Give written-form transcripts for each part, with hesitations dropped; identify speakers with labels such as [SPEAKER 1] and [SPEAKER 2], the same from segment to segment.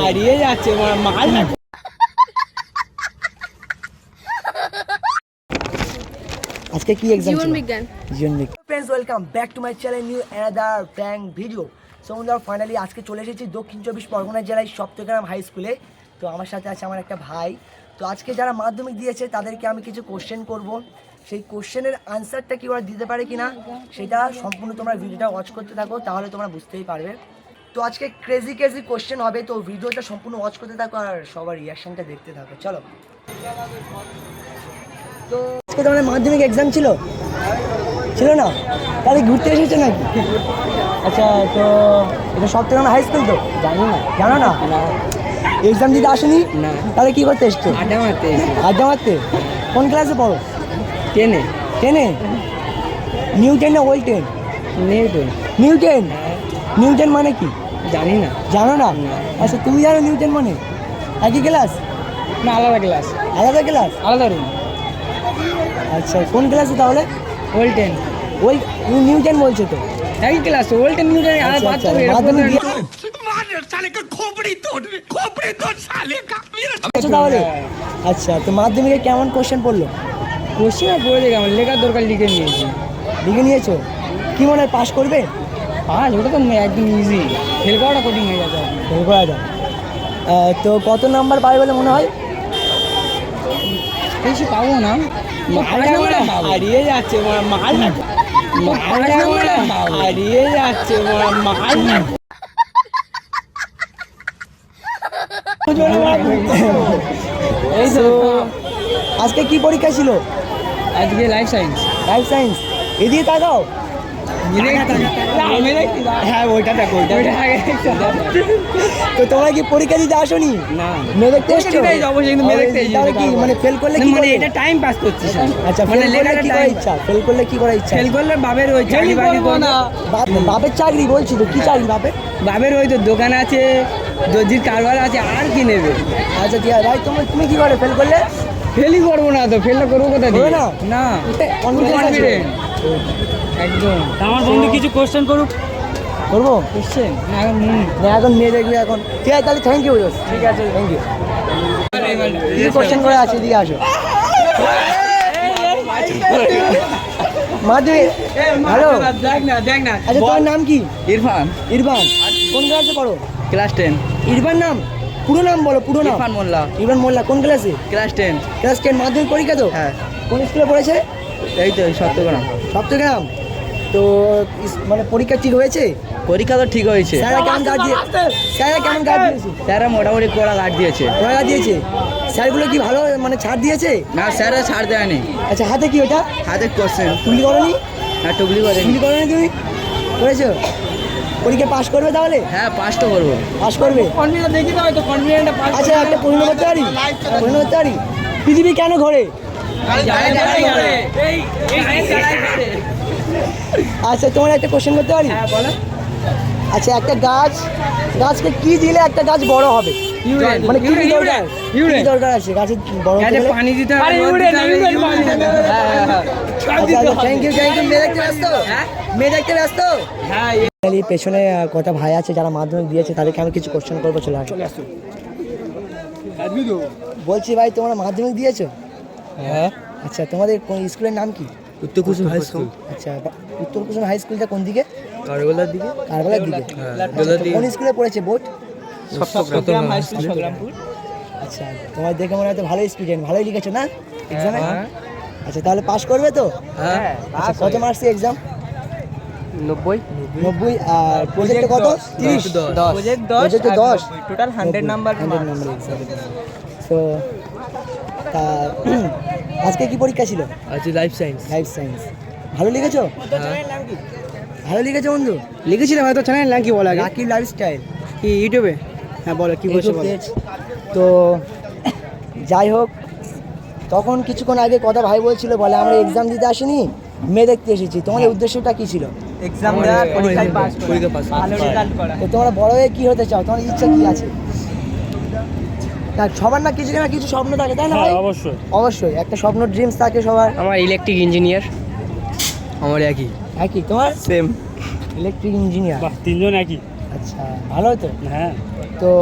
[SPEAKER 1] হারিয়ে যাচ্ছে মাল। আজকে কি এক্সাম ছিল?
[SPEAKER 2] জীবন বিজ্ঞান।
[SPEAKER 1] Friends, welcome back to my channel new another prank video. So বন্ধুরা, ফাইনালি আজকে চলে এসেছি দক্ষিণ চব্বিশ পরগনা জেলায় সপ্তগ্রাম হাই স্কুলে। তো আমার সাথে আছে আমার একটা ভাই। তো আজকে যারা মাধ্যমিক দিয়েছে তাদেরকে আমি কিছু কোশ্চেন করব। সেই কোশ্চেনের আনসারটা কি ওরা দিতে পারে কিনা সেটা সম্পূর্ণ তোমরা ভিডিওটা ওয়াচ করতে থাকো, তাহলে তোমরা বুঝতেই পারবে। তো আজকে ক্রেজি কোশ্চেন হবে, তো ভিডিওটা সম্পূর্ণ ওয়াচ করতে থাকো আর সবার রিয়াকশনটা দেখতে থাকো। চলো। তো আজকে তোমাদের মাধ্যমিক এক্সাম ছিল না? তাহলে ঘুরতে এসেছো নাকি? আচ্ছা, তো এটা সপ্তগ্রাম হাই স্কুল তো? জানো না? এক্সাম দিতে আসেনি?
[SPEAKER 3] না।
[SPEAKER 1] তাহলে কি করতে এসছো? আড্ডা মারতে। কোন ক্লাসে পড়ো? 10-এ? নিউ 10 না ওল্ড 10? নিউ 10? নিউ 10 মানে কি জানো না? আচ্ছা, তুমি জানো নিউ 10 মানে? একই ক্লাস
[SPEAKER 3] না, আলাদা ক্লাস, আলাদা রুম।
[SPEAKER 1] আচ্ছা, কোন ক্লাসে তাহলে?
[SPEAKER 3] ওল্ড 10
[SPEAKER 1] ওই নিউ 10 বলছো তো?
[SPEAKER 3] একই ক্লাস, ওল্ড 10 নিউ 10 আর
[SPEAKER 1] আচ্ছা,
[SPEAKER 3] বাদ
[SPEAKER 1] আচ্ছা,
[SPEAKER 3] তো
[SPEAKER 1] মাধ্যমিক দিয়ে আচ্ছা, তাহলে আচ্ছা, তো মাধ্যমিকে কেমন কোশ্চেন পড়লো?
[SPEAKER 3] কোশ্চেন আর পড়ে দেখে আমার লেখার দরকার লিখে নিয়েছি।
[SPEAKER 1] লিখে নিয়েছো? কি মনে হয় পাস করবে?
[SPEAKER 3] পাঁচ, ওটা তো একদম ইজি, ফেল করাটা কঠিন হয়ে যাবে।
[SPEAKER 1] ফেল করা যায়। তো কত নাম্বার পাবে বলে মনে হয়?
[SPEAKER 3] বেশি পাবো না,
[SPEAKER 1] হারিয়ে যাচ্ছে মাল। হারিয়ে যাচ্ছে মাল। এই তো আজকে কি পরীক্ষা ছিল?
[SPEAKER 3] আজকে লাইফ সায়েন্স।
[SPEAKER 1] এদিকে তাকাও। হ্যাঁ, ওইটা দেখো। তো তোমরা কি পরীক্ষা দিতে আসোনি?
[SPEAKER 3] না,
[SPEAKER 1] মেয়ে দেখতে এসছো?
[SPEAKER 3] অবশ্যই, কিন্তু মেয়ে দেখতে এসেছি।
[SPEAKER 1] তাহলে কি মানে ফেল করলে কি
[SPEAKER 3] মানে
[SPEAKER 1] করবে?
[SPEAKER 3] এটা টাইম পাস করছি।
[SPEAKER 1] আচ্ছা,
[SPEAKER 3] মানে
[SPEAKER 1] ফেল করলে
[SPEAKER 3] লেখাটা
[SPEAKER 1] কি করার ইচ্ছা? ফেল করলে কি করার ইচ্ছা?
[SPEAKER 3] ফেল করলে বাপের ওই চাকরি বাকরি করবো।
[SPEAKER 1] বাপের চাকরি বলছি তো, কি চাকরি বাপের?
[SPEAKER 3] বাপের ওই তো দোকান আছে, দর্জির কারবার আছে, আর কি নেবে?
[SPEAKER 1] আচ্ছা, ঠিক আছে ভাই। তুমি কি করে ফেল করলে?
[SPEAKER 3] ফেলই করবো না তো, ফেলটা করবো কোথা দিয়ে?
[SPEAKER 1] করবে না?
[SPEAKER 3] না,
[SPEAKER 1] কনফিডেন্স আছে?
[SPEAKER 3] একদম।
[SPEAKER 4] আমার বন্ধু কিছু কোশ্চেন করুক।
[SPEAKER 1] করবো
[SPEAKER 3] বুঝছেন না? এখন
[SPEAKER 1] না, এখন মেয়ে দেখবে এখন। ঠিক আছে, তাহলে থ্যাংক ইউ।
[SPEAKER 3] ঠিক আছে,
[SPEAKER 1] থ্যাংক ইউ। কি কোশ্চেন করে আছে? এদিকে আসো। মাধুরী, হ্যালো।
[SPEAKER 3] দেখ না।
[SPEAKER 1] আচ্ছা, তোমার নাম কি?
[SPEAKER 3] ইরফান
[SPEAKER 1] ইরফান। কোন ক্লাসে পড়ো?
[SPEAKER 3] ক্লাস 10।
[SPEAKER 1] ইরফান নাম? পুরো নাম বলো, পুরো নাম।
[SPEAKER 3] ইরফান মোল্লা,
[SPEAKER 1] ইরফান মোল্লা। কোন ক্লাসে?
[SPEAKER 3] ক্লাস 10।
[SPEAKER 1] ক্লাস 10। মাধ্যমিক পরীক্ষা তো?
[SPEAKER 3] হ্যাঁ,
[SPEAKER 1] কোন স্কুলে পড়েছে?
[SPEAKER 3] এই তো সত্যগ্রাম।
[SPEAKER 1] সপ্তগ্রাম। তো মানে পরীক্ষা ঠিক হয়েছে?
[SPEAKER 3] পরীক্ষা তো ঠিক হয়েছে।
[SPEAKER 1] স্যারা কেমন গার্ড দিয়েছে?
[SPEAKER 3] স্যারা মোটামুটি কড়া গার্ড দিয়েছে।
[SPEAKER 1] পড়া দিয়েছে? স্যারগুলো কি ভালো মানে ছাড় দিয়েছে?
[SPEAKER 3] না, স্যারা ছাড় দেয়নি।
[SPEAKER 1] আচ্ছা, হাতে কি ওটা?
[SPEAKER 3] হাতে কোশ্চেন।
[SPEAKER 1] টুকলি করনি?
[SPEAKER 3] হ্যাঁ, টুকলি করে।
[SPEAKER 1] টুকলি করনি তুমি? করেছো? পরীক্ষা পাস করবে তাহলে?
[SPEAKER 3] হ্যাঁ, পাস তো করবো।
[SPEAKER 1] পাস করবে? আচ্ছা, একটা প্রশ্ন করতে পারি? পৃথিবী কেন ঘোরে? আচ্ছা, তোমার একটা কোশ্চেন করতে পারি?
[SPEAKER 3] হ্যাঁ, বলো।
[SPEAKER 1] আচ্ছা, একটা গাছকে কি দিলে একটা গাছ বড় হবে? মানে কি দরকার? কি দরকার আছে গাছের বড় হতে গেলে?
[SPEAKER 3] পানি দিতে হবে।
[SPEAKER 1] আচ্ছা, থ্যাংক ইউ। মেয়ে দেখতে ব্যস্ত?
[SPEAKER 3] হ্যাঁ,
[SPEAKER 1] পেছনে কটা ভাই আছে যারা মাধ্যমিক দিয়েছে, তাদেরকে আমি কিছু কোশ্চেন করবো। চলে আসো। বলছি ভাই, তোমরা মাধ্যমিক দিয়েছো?
[SPEAKER 3] হ্যাঁ।
[SPEAKER 1] আচ্ছা, তোমাদের কোন স্কুলের নাম কি?
[SPEAKER 3] উত্তর কুসুম হাই স্কুল।
[SPEAKER 1] আচ্ছা, উত্তর কুসুম হাই স্কুলটা কোন দিকে?
[SPEAKER 3] কারবালার দিকে।
[SPEAKER 1] কোন স্কুলে পড়েছে board?
[SPEAKER 3] Saptagram high school, Sangrampur.
[SPEAKER 1] আচ্ছা, তোমার দেখে মনে হয় তো ভালো স্টুডেন্ট, ভালোই লিখেছো না এক্সামে? আচ্ছা, তাহলে পাস করবে তো?
[SPEAKER 3] হ্যাঁ।
[SPEAKER 1] আচ্ছা, কত মার্কসের এক্সাম?
[SPEAKER 3] 90।
[SPEAKER 1] আর প্রজেক্টে কত? 30? প্রজেক্টে 10?
[SPEAKER 3] Total 100 number.
[SPEAKER 1] 100 number exam. তো আজকে কি পরীক্ষা ছিল?
[SPEAKER 3] আচ্ছা, লাইফ সায়েন্স।
[SPEAKER 1] ভালো লিখেছো? ভালো লিখেছো বন্ধু?
[SPEAKER 3] লিখেছিলাম হয়তো, চ্যানেল নাম কি বলা আগে?
[SPEAKER 1] Lucky lifestyle.
[SPEAKER 3] কি ইউটিউবে? হ্যাঁ, বলো কি বলছো বলো।
[SPEAKER 1] তো যাই হোক, তখন কিছুক্ষণ আগে কথা ভাই বলছিল, বলে আমরা এক্সাম দিতে আসিনি, মেয়ে দেখতে এসেছি। তোমাদের উদ্দেশ্যটা কি ছিল?
[SPEAKER 3] এক্সাম দেওয়া, পরীক্ষায় পাস ভালো রেজাল্ট করা।
[SPEAKER 1] তো তোমরা বড় হয়ে কি হতে চাও? তোমার ইচ্ছা কি আছে? না, সবার না কিছু স্বপ্ন থাকে, তাই না ভাই? অবশ্যই একটা স্বপ্ন, ড্রিমস থাকে সবার।
[SPEAKER 3] আমার ইলেকট্রিক ইঞ্জিনিয়ার। আমার একই।
[SPEAKER 1] তোমার?
[SPEAKER 3] সেম।
[SPEAKER 1] Electric engineer.
[SPEAKER 4] বাহ, তিনজন একই।
[SPEAKER 1] আচ্ছা, ভালো তো।
[SPEAKER 4] হ্যাঁ।
[SPEAKER 1] তো তো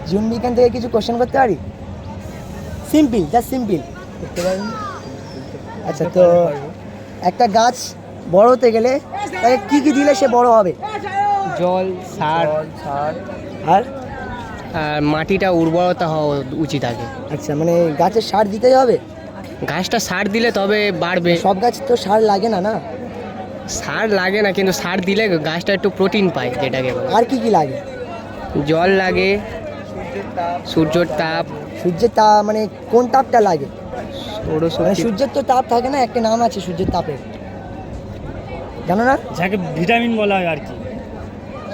[SPEAKER 1] জীবন বিজ্ঞান থেকে কিছু কোশ্চেন করতে পারি? সিম্পল, জাস্ট সিম্পল করতে পারি। আচ্ছা, তো একটা গাছ বড় হতে গেলে তাকে কী কী দিলে সে বড় হবে?
[SPEAKER 3] জল, সার,
[SPEAKER 1] আর
[SPEAKER 3] আর মাটিটা উর্বরতা হওয়া উচিত আগে।
[SPEAKER 1] আচ্ছা, মানে গাছের সার দিতেই হবে?
[SPEAKER 3] গাছটা সার দিলে তবে বাড়বে।
[SPEAKER 1] সব গাছ তো সার লাগে না, না?
[SPEAKER 3] সার লাগে না, কিন্তু সার দিলে গাছটা একটু প্রোটিন পায়, যেটাকে বলে।
[SPEAKER 1] আর কি কি লাগে?
[SPEAKER 3] জল লাগে, সূর্যের তাপ,
[SPEAKER 1] সূর্যের তাপ মানে কোন তাপটা লাগে? মানে
[SPEAKER 3] সৌরশক্তি।
[SPEAKER 1] সূর্যের তো তাপ থাকে না, একটা নাম আছে সূর্যের তাপের, জানো না?
[SPEAKER 4] যাকে ভিটামিন বলা হয় আর কি।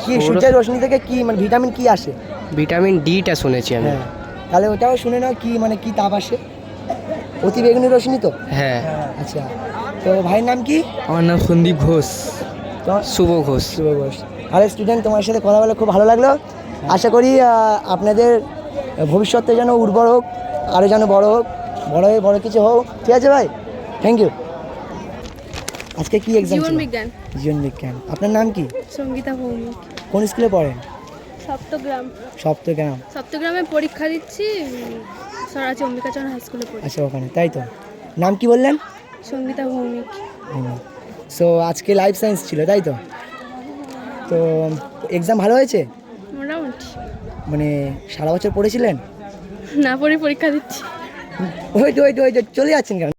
[SPEAKER 1] কি সূর্যের রশ্মি থেকে কি মানে ভিটামিন কি আসে?
[SPEAKER 3] ভিটামিন ডিটা শুনেছি আমি।
[SPEAKER 1] হ্যাঁ, তাহলে ওটাও শুনে নাও, কি মানে কি তাপ আসে? অতি বেগুনি রশ্মি তো।
[SPEAKER 3] হ্যাঁ।
[SPEAKER 1] আচ্ছা, তো ভাইয়ের নাম কি?
[SPEAKER 3] আমার নাম সন্দীপ ঘোষ।
[SPEAKER 1] তোমার?
[SPEAKER 3] শুভ ঘোষ।
[SPEAKER 1] শুভ ঘোষ। আরে স্টুডেন্ট, তোমার সাথে কথা বলে খুব ভালো লাগলো। আশা করি আপনাদের ভবিষ্যতে যেন উর্বর হোক, আরও যেন বড় হোক, বড় হয়ে বড় কিছু হোক। ঠিক আছে ভাই, থ্যাংক ইউ। আজকে কি এক্সাম?
[SPEAKER 2] জীবন বিজ্ঞান।
[SPEAKER 1] জীবন বিজ্ঞান। আপনার নাম কি?
[SPEAKER 2] সঙ্গীতা ভৌমিক।
[SPEAKER 1] কোন স্কুলে পড়েন?
[SPEAKER 2] সপ্তগ্রাম।
[SPEAKER 1] সপ্তগ্রাম।
[SPEAKER 2] সপ্তগ্রামে পরীক্ষা দিচ্ছি, সরাচি অম্বিকাচরণ হাই স্কুলে পড়ি।
[SPEAKER 1] আচ্ছা, ওখানে, তাই তো। নাম কি বললেন?
[SPEAKER 2] সঙ্গীতা ভৌমিক।
[SPEAKER 1] সো আজকে লাইফ সায়েন্স ছিল, তাই তো? তো এক্সাম ভালো হয়েছে?
[SPEAKER 2] মোটামুটি।
[SPEAKER 1] মানে সারা বছর পড়েছিলেন?
[SPEAKER 2] না পড়ে পরীক্ষা দিচ্ছি।
[SPEAKER 1] ওই তো চলে যাচ্ছেন কেন?